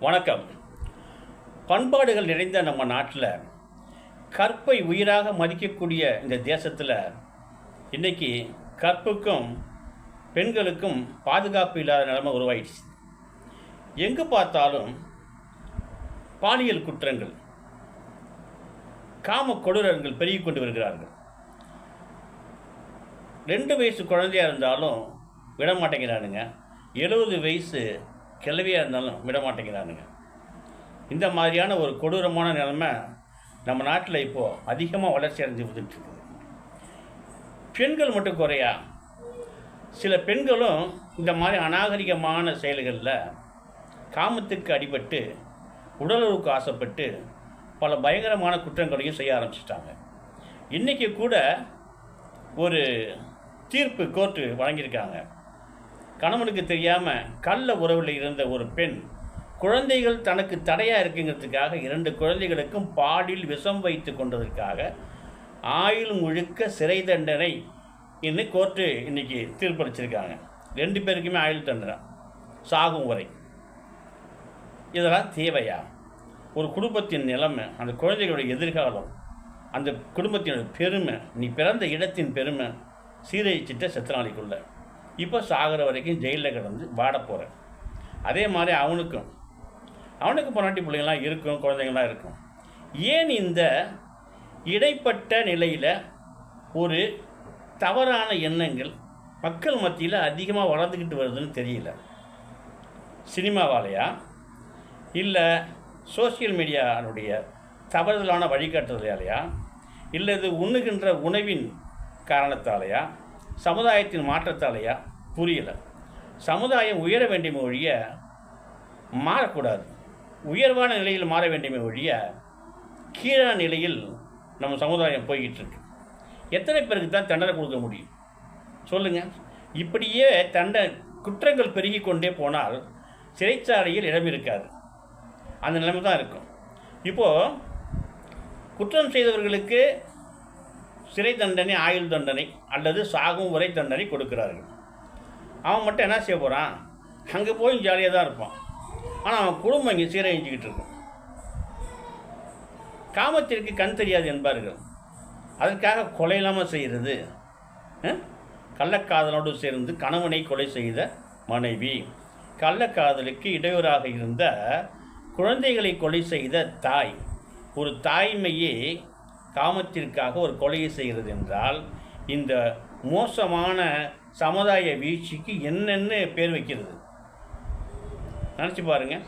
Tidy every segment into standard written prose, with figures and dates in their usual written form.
வணக்கம். பண்பாடுகள் நிறைந்த நம்ம நாட்டில் கற்பை உயிராக மதிக்கக்கூடிய இந்த தேசத்தில் இன்றைக்கி கற்புக்கும் பெண்களுக்கும் பாதுகாப்பு இல்லாத நிலைமை உருவாயிடுச்சு. எங்கே பார்த்தாலும் பாலியல் குற்றங்கள், காம கொடூரங்கள் பெருகி கொண்டு வருகிறார்கள். 2 வயசு குழந்தையாக இருந்தாலும் விட மாட்டேங்கிறானுங்க, 70 வயசு கிழவியாக இருந்தாலும் விட மாட்டேங்கிறானுங்க. இந்த மாதிரியான ஒரு கொடூரமான நிலைமை நம்ம நாட்டில் இப்போது அதிகமாக வளர்ச்சி அடைஞ்சு வந்துட்டுருக்குது. பெண்கள் மட்டும் குறையா, சில பெண்களும் இந்த மாதிரி அநாகரிகமான செயல்களில் காமத்துக்கு அடிபட்டு உடலுறவுக்கு ஆசைப்பட்டு பல பயங்கரமான குற்றங்களையும் செய்ய ஆரம்பிச்சிட்டாங்க. இன்றைக்கி கூட ஒரு தீர்ப்பு கோர்ட்டு வழங்கியிருக்காங்க. கணவனுக்கு தெரியாமல் கள்ள உறவில் இருந்த ஒரு பெண் குழந்தைகள் தனக்கு தடையாக இருக்குங்கிறதுக்காக 2 குழந்தைகளுக்கும் பாலில் விஷம் வைத்து கொண்டதற்காக ஆயுள் முழுக்க சிறை தண்டனை இன்னும் கோர்ட்டு இன்றைக்கி தீர்ப்பளிச்சிருக்காங்க. 2 பேருக்குமே ஆயுள் தண்டனை, சாகும் வரை. இதெல்லாம் தேவையா? ஒரு குடும்பத்தின் நிலைமை, அந்த குழந்தைகளுடைய எதிர்காலம், அந்த குடும்பத்தினுடைய பெருமை, நீ பிறந்த இடத்தின் பெருமை சீரழிச்சிட்ட செத்தனாளிக்குள்ள இப்போ சாகிற வரைக்கும் ஜெயிலில் கிடந்து வாட போகிறேன். அதே மாதிரி அவனுக்கு பொன்னாட்டி பிள்ளைங்களாம் இருக்கும், குழந்தைங்களாம் இருக்கும். ஏன் இந்த இடைப்பட்ட நிலையில் ஒரு தவறான எண்ணங்கள் மக்கள் மத்தியில் அதிகமாக வளர்ந்துக்கிட்டு வருதுன்னு தெரியல. சினிமாவாலையா, இல்லை சோசியல் மீடியாவுடைய தவறுதலான வழிகாட்டுதலாலையா, இல்லை இது உண்ணுகின்ற உணவின் காரணத்தாலையா, சமுதாயத்தின் மாற்றத்தாலையா புரியலை. சமுதாயம் உயர வேண்டிய ஒழிய மாறக்கூடாது. உயர்வான நிலையில் மாற வேண்டிய ஒழிய கீழான நிலையில் நம்ம சமுதாயம் போய்கிட்டு இருக்கு. எத்தனை பேருக்கு தான் தண்டனை கொடுக்க முடியும் சொல்லுங்கள்? இப்படியே குற்றங்கள் பெருகி கொண்டே போனால் சிறைச்சாலையில் இடம் இருக்காது, அந்த நிலைமை தான் இருக்கும். இப்போது குற்றம் செய்தவர்களுக்கு சிறை தண்டனை, ஆயுள் தண்டனை அல்லது சாகும் வரை தண்டனை கொடுக்கிறார்கள். அவன் மட்டும் என்ன செய்ய போகிறான்? அங்கே போய் ஜாலியாக தான் இருப்பான். ஆனால் அவன் குடும்பம் இங்கே சீரழிஞ்சிக்கிட்டு இருக்கும். காமத்திற்கு கண் தெரியாது என்பார்கள். அதற்காக கொலை இல்லாமல் செய்கிறது. கள்ளக்காதலோடு சேர்ந்து கணவனை கொலை செய்த மனைவி, கள்ளக்காதலுக்கு இடையூறாக இருந்த குழந்தைகளை கொலை செய்த தாய், ஒரு தாய்மையே காமத்திற்காக ஒரு கொலையை செய்கிறது என்றால் இந்த மோசமான சமுதாய வீழ்ச்சிக்கு என்னென்ன பேர் வைக்கிறது நினச்சி பாருங்கள்.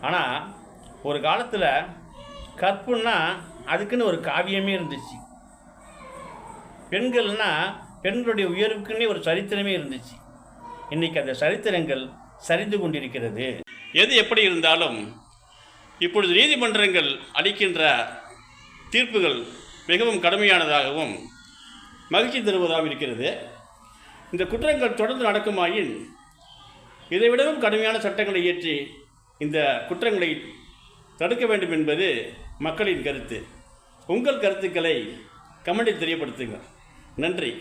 ஆனால் ஒரு காலத்தில் கற்புன்னா அதுக்குன்னு ஒரு காவியமே இருந்துச்சு. பெண்களுடைய உயர்வுக்குன்னே ஒரு சரித்திரமே இருந்துச்சு. இன்றைக்கி அந்த சரித்திரங்கள் சரிந்து கொண்டிருக்கிறது. எது எப்படி இருந்தாலும் இப்பொழுது நீதிமன்றங்கள் அளிக்கின்ற தீர்ப்புகள் மிகவும் கடுமையானதாகவும் மகிழ்ச்சி தருவதாகவும் இருக்கிறது. இந்த குற்றங்கள் தொடர்ந்து நடக்குமாயின் இதைவிடவும் கடுமையான சட்டங்களை இயற்றி இந்த குற்றங்களை தடுக்க வேண்டும் என்பது மக்களின் கருத்து. உங்கள் கருத்துக்களை கமெண்டில் தெரியப்படுத்துங்கள். நன்றி.